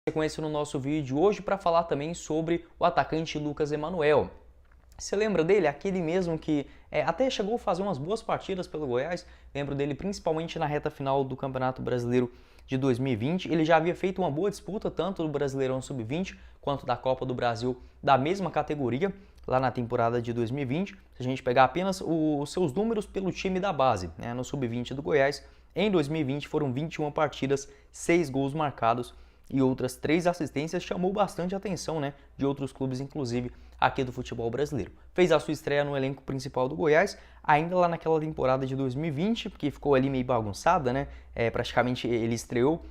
Sequência no nosso vídeo hoje para falar também sobre o atacante Lucas Emanuel. Você lembra dele? Aquele mesmo que até chegou a fazer umas boas partidas pelo Goiás. Lembro dele principalmente na reta final do Campeonato Brasileiro de 2020. Ele já havia feito uma boa disputa tanto do Brasileirão Sub-20 quanto da Copa do Brasil da mesma categoria lá na temporada de 2020. Se a gente pegar apenas os seus números pelo time da base, né, no Sub-20 do Goiás, em 2020 foram 21 partidas, 6 gols marcados e outras 3 assistências, chamou bastante atenção, né, de outros clubes, inclusive aqui do futebol brasileiro. Fez a sua estreia no elenco principal do Goiás, ainda lá naquela temporada de 2020, que ficou ali meio bagunçada, né? Praticamente ele estreou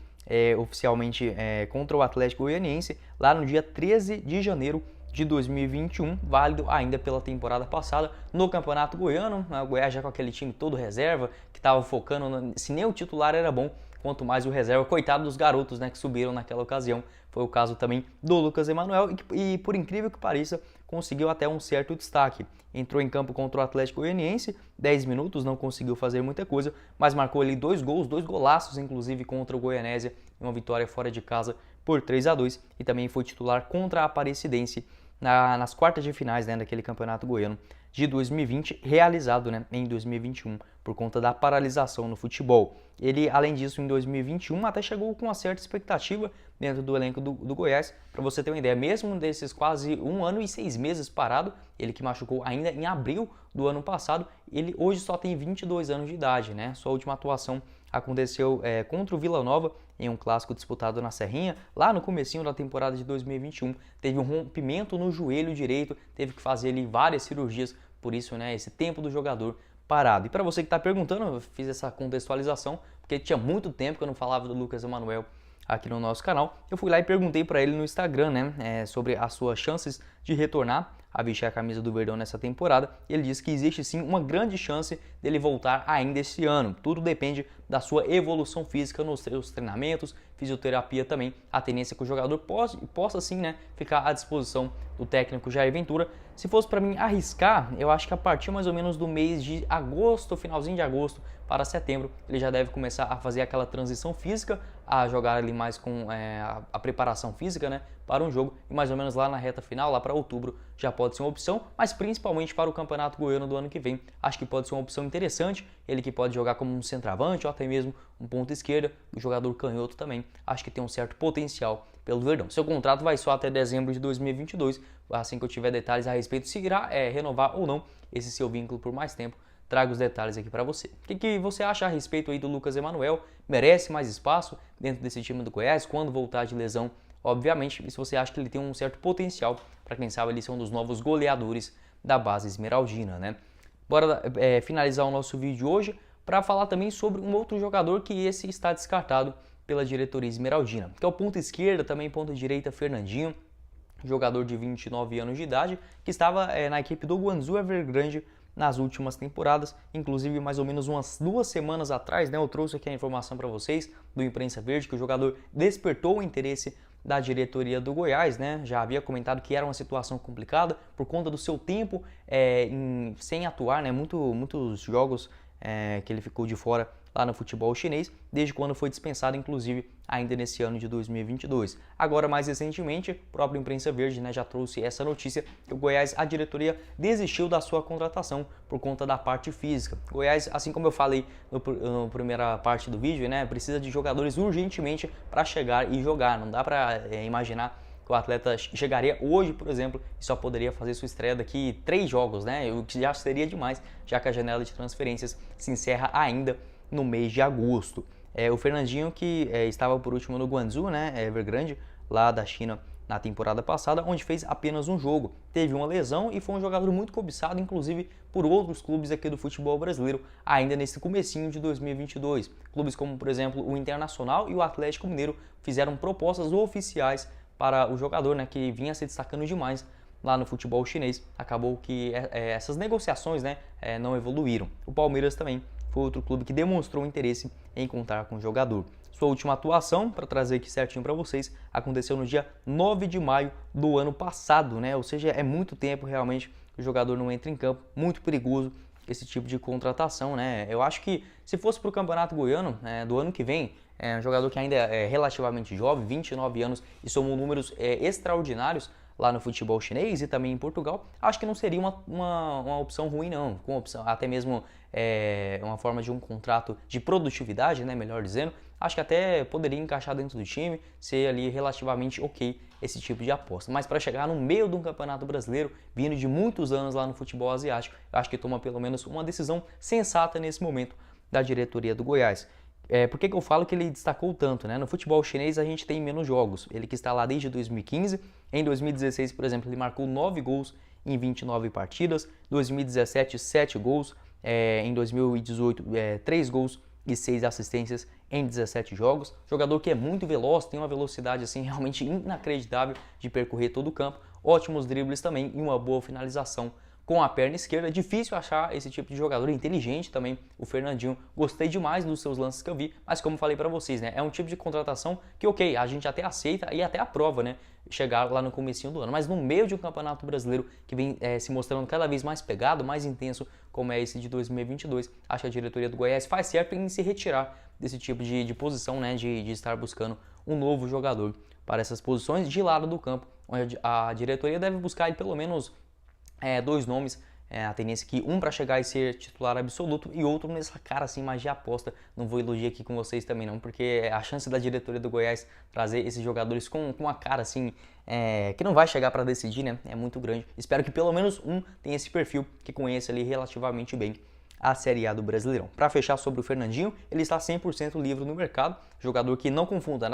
oficialmente contra o Atlético Goianiense lá no dia 13 de janeiro de 2021, válido ainda pela temporada passada no Campeonato Goiano. O Goiás já com aquele time todo reserva, que estava focando, se nem o titular era bom, quanto mais o reserva. Coitado dos garotos, né, que subiram naquela ocasião. Foi o caso também do Lucas Emanuel e por incrível que pareça, conseguiu até um certo destaque. Entrou em campo contra o Atlético Goianiense, 10 minutos, não conseguiu fazer muita coisa, mas marcou ali 2 gols, 2 golaços, inclusive contra o Goianésia, em uma vitória fora de casa por 3-2, e também foi titular contra a Aparecidense nas quartas de finais, né, daquele campeonato goiano de 2020, realizado, né, em 2021, por conta da paralisação no futebol. Ele, além disso, em 2021, até chegou com uma certa expectativa dentro do elenco do Goiás. Para você ter uma ideia, mesmo desses quase 1 ano e 6 meses parado, ele que machucou ainda em abril do ano passado, ele hoje só tem 22 anos de idade, né? Sua última atuação aconteceu contra o Vila Nova, em um clássico disputado na Serrinha, lá no comecinho da temporada de 2021. Teve um rompimento no joelho direito, teve que fazer ali várias cirurgias, por isso, né, esse tempo do jogador parado. E para você que está perguntando, eu fiz essa contextualização, porque tinha muito tempo que eu não falava do Lucas Emanuel aqui no nosso canal. Eu fui lá e perguntei para ele no Instagram, né, sobre as suas chances de retornar a vestir a camisa do Verdão nessa temporada. Ele disse que existe sim uma grande chance dele voltar ainda esse ano. Tudo depende da sua evolução física nos seus treinamentos, fisioterapia também. A tendência é que o jogador possa sim, né, ficar à disposição do técnico Jair Ventura. Se fosse para mim arriscar, eu acho que a partir mais ou menos do mês de agosto, finalzinho de agosto para setembro, ele já deve começar a fazer aquela transição física, a jogar ali mais com a preparação física, né, para um jogo, e mais ou menos lá na reta final, lá para outubro, já pode ser uma opção, mas principalmente para o Campeonato Goiano do ano que vem, acho que pode ser uma opção interessante. Ele que pode jogar como um centroavante ou até mesmo um ponta esquerda, o jogador canhoto também, acho que tem um certo potencial pelo Verdão. Seu contrato vai só até dezembro de 2022, assim que eu tiver detalhes a respeito se irá renovar ou não esse seu vínculo por mais tempo, trago os detalhes aqui para você. O que você acha a respeito aí do Lucas Emanuel? Merece mais espaço dentro desse time do Goiás quando voltar de lesão, obviamente, e se você acha que ele tem um certo potencial para quem sabe ele ser um dos novos goleadores da base esmeraldina, né? Bora finalizar o nosso vídeo hoje para falar também sobre um outro jogador que esse está descartado pela diretoria esmeraldina, que é o ponta esquerda, também ponta direita Fernandinho, jogador de 29 anos de idade, que estava na equipe do Guangzhou Evergrande nas últimas temporadas, inclusive mais ou menos umas 2 semanas atrás, né, eu trouxe aqui a informação para vocês do Imprensa Verde que o jogador despertou o interesse da diretoria do Goiás, né? Já havia comentado que era uma situação complicada por conta do seu tempo sem atuar, né? Muitos jogos que ele ficou de fora lá no futebol chinês, desde quando foi dispensado, inclusive ainda nesse ano de 2022. Agora, mais recentemente, o próprio Imprensa Verde, né, já trouxe essa notícia que o Goiás, a diretoria, desistiu da sua contratação por conta da parte física. O Goiás, assim como eu falei na primeira parte do vídeo, né, precisa de jogadores urgentemente para chegar e jogar. Não dá para imaginar que o atleta chegaria hoje, por exemplo, e só poderia fazer sua estreia daqui 3 jogos, né? O que já seria demais, já que a janela de transferências se encerra ainda no mês de agosto. O Fernandinho, que estava por último no Guangzhou, né, Evergrande, lá da China, na temporada passada, onde fez apenas um jogo. Teve uma lesão e foi um jogador muito cobiçado, inclusive por outros clubes aqui do futebol brasileiro, ainda nesse comecinho de 2022. Clubes como, por exemplo, o Internacional e o Atlético Mineiro fizeram propostas oficiais para o jogador, né, que vinha se destacando demais lá no futebol chinês. Acabou que essas negociações, né, não evoluíram. O Palmeiras também foi outro clube que demonstrou interesse em contar com o jogador. Sua última atuação, para trazer aqui certinho para vocês, aconteceu no dia 9 de maio do ano passado, né? Ou seja, é muito tempo realmente que o jogador não entra em campo, muito perigoso esse tipo de contratação, né? Eu acho que se fosse para o Campeonato Goiano do ano que vem, é um jogador que ainda é relativamente jovem, 29 anos, e somou números extraordinários lá no futebol chinês e também em Portugal. Acho que não seria uma opção ruim não, com opção, até mesmo uma forma de um contrato de produtividade, né, melhor dizendo. Acho que até poderia encaixar dentro do time, ser ali relativamente ok esse tipo de aposta. Mas para chegar no meio de um campeonato brasileiro, vindo de muitos anos lá no futebol asiático, eu acho que toma pelo menos uma decisão sensata nesse momento da diretoria do Goiás. Por que eu falo que ele destacou tanto, né? No futebol chinês a gente tem menos jogos. Ele que está lá desde 2015. Em 2016, por exemplo, ele marcou 9 gols em 29 partidas. 2017, 7 gols. Em 2018, 3 gols e 6 assistências em 17 jogos. Jogador que é muito veloz, tem uma velocidade assim realmente inacreditável de percorrer todo o campo. Ótimos dribles também e uma boa finalização com a perna esquerda. É difícil achar esse tipo de jogador, inteligente também, o Fernandinho. Gostei demais dos seus lances que eu vi, mas como falei para vocês, né, é um tipo de contratação que, ok, a gente até aceita e até aprova, né, chegar lá no comecinho do ano, mas no meio de um campeonato brasileiro que vem se mostrando cada vez mais pegado, mais intenso, como é esse de 2022, acho que a diretoria do Goiás faz certo em se retirar desse tipo de posição, né, de estar buscando um novo jogador para essas posições de lado do campo, onde a diretoria deve buscar aí, pelo menos 2 nomes, a tendência que um para chegar e ser titular absoluto e outro nessa cara assim mais de aposta. Não vou elogiar aqui com vocês também não, porque a chance da diretoria do Goiás trazer esses jogadores com a cara assim, que não vai chegar para decidir, né, é muito grande. Espero que pelo menos um tenha esse perfil, que conheça ali relativamente bem a Série A do Brasileirão. Para fechar sobre o Fernandinho, ele está 100% livre no mercado, jogador que não confunda,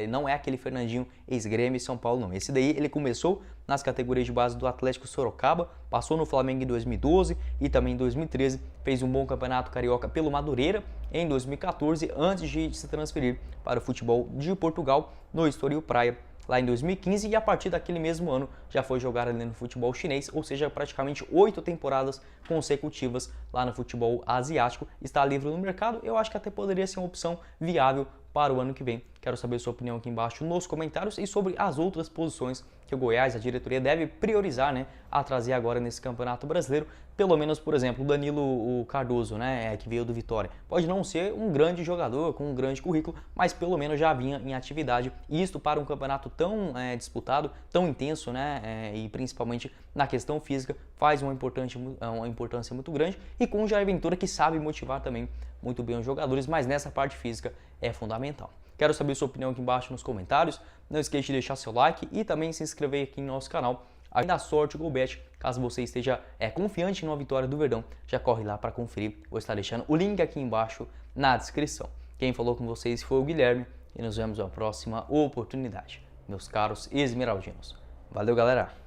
não é aquele Fernandinho ex-Grêmio e São Paulo não. Esse daí ele começou nas categorias de base do Atlético Sorocaba, passou no Flamengo em 2012 e também em 2013, fez um bom campeonato carioca pelo Madureira em 2014, antes de se transferir para o futebol de Portugal no Estoril Praia lá em 2015, e a partir daquele mesmo ano já foi jogar ali no futebol chinês, ou seja, praticamente 8 temporadas consecutivas lá no futebol asiático. Está livre no mercado, eu acho que até poderia ser uma opção viável para o ano que vem. Quero saber sua opinião aqui embaixo nos comentários e sobre as outras posições que o Goiás, a diretoria, deve priorizar, né, a trazer agora nesse Campeonato Brasileiro. Pelo menos, por exemplo, o Danilo Cardoso, né, que veio do Vitória. Pode não ser um grande jogador, com um grande currículo, mas pelo menos já vinha em atividade. E isto para um campeonato tão disputado, tão intenso, né, e principalmente na questão física, faz uma importância muito grande. E com o Jair Ventura, que sabe motivar também muito bem os jogadores, mas nessa parte física é fundamental. Quero saber sua opinião aqui embaixo nos comentários. Não esqueça de deixar seu like e também se inscrever aqui no nosso canal. Aí da sorte, GoBet, caso você esteja confiante numa vitória do Verdão, já corre lá para conferir. Vou estar deixando o link aqui embaixo na descrição. Quem falou com vocês foi o Guilherme e nos vemos na próxima oportunidade, meus caros esmeraldinos. Valeu, galera!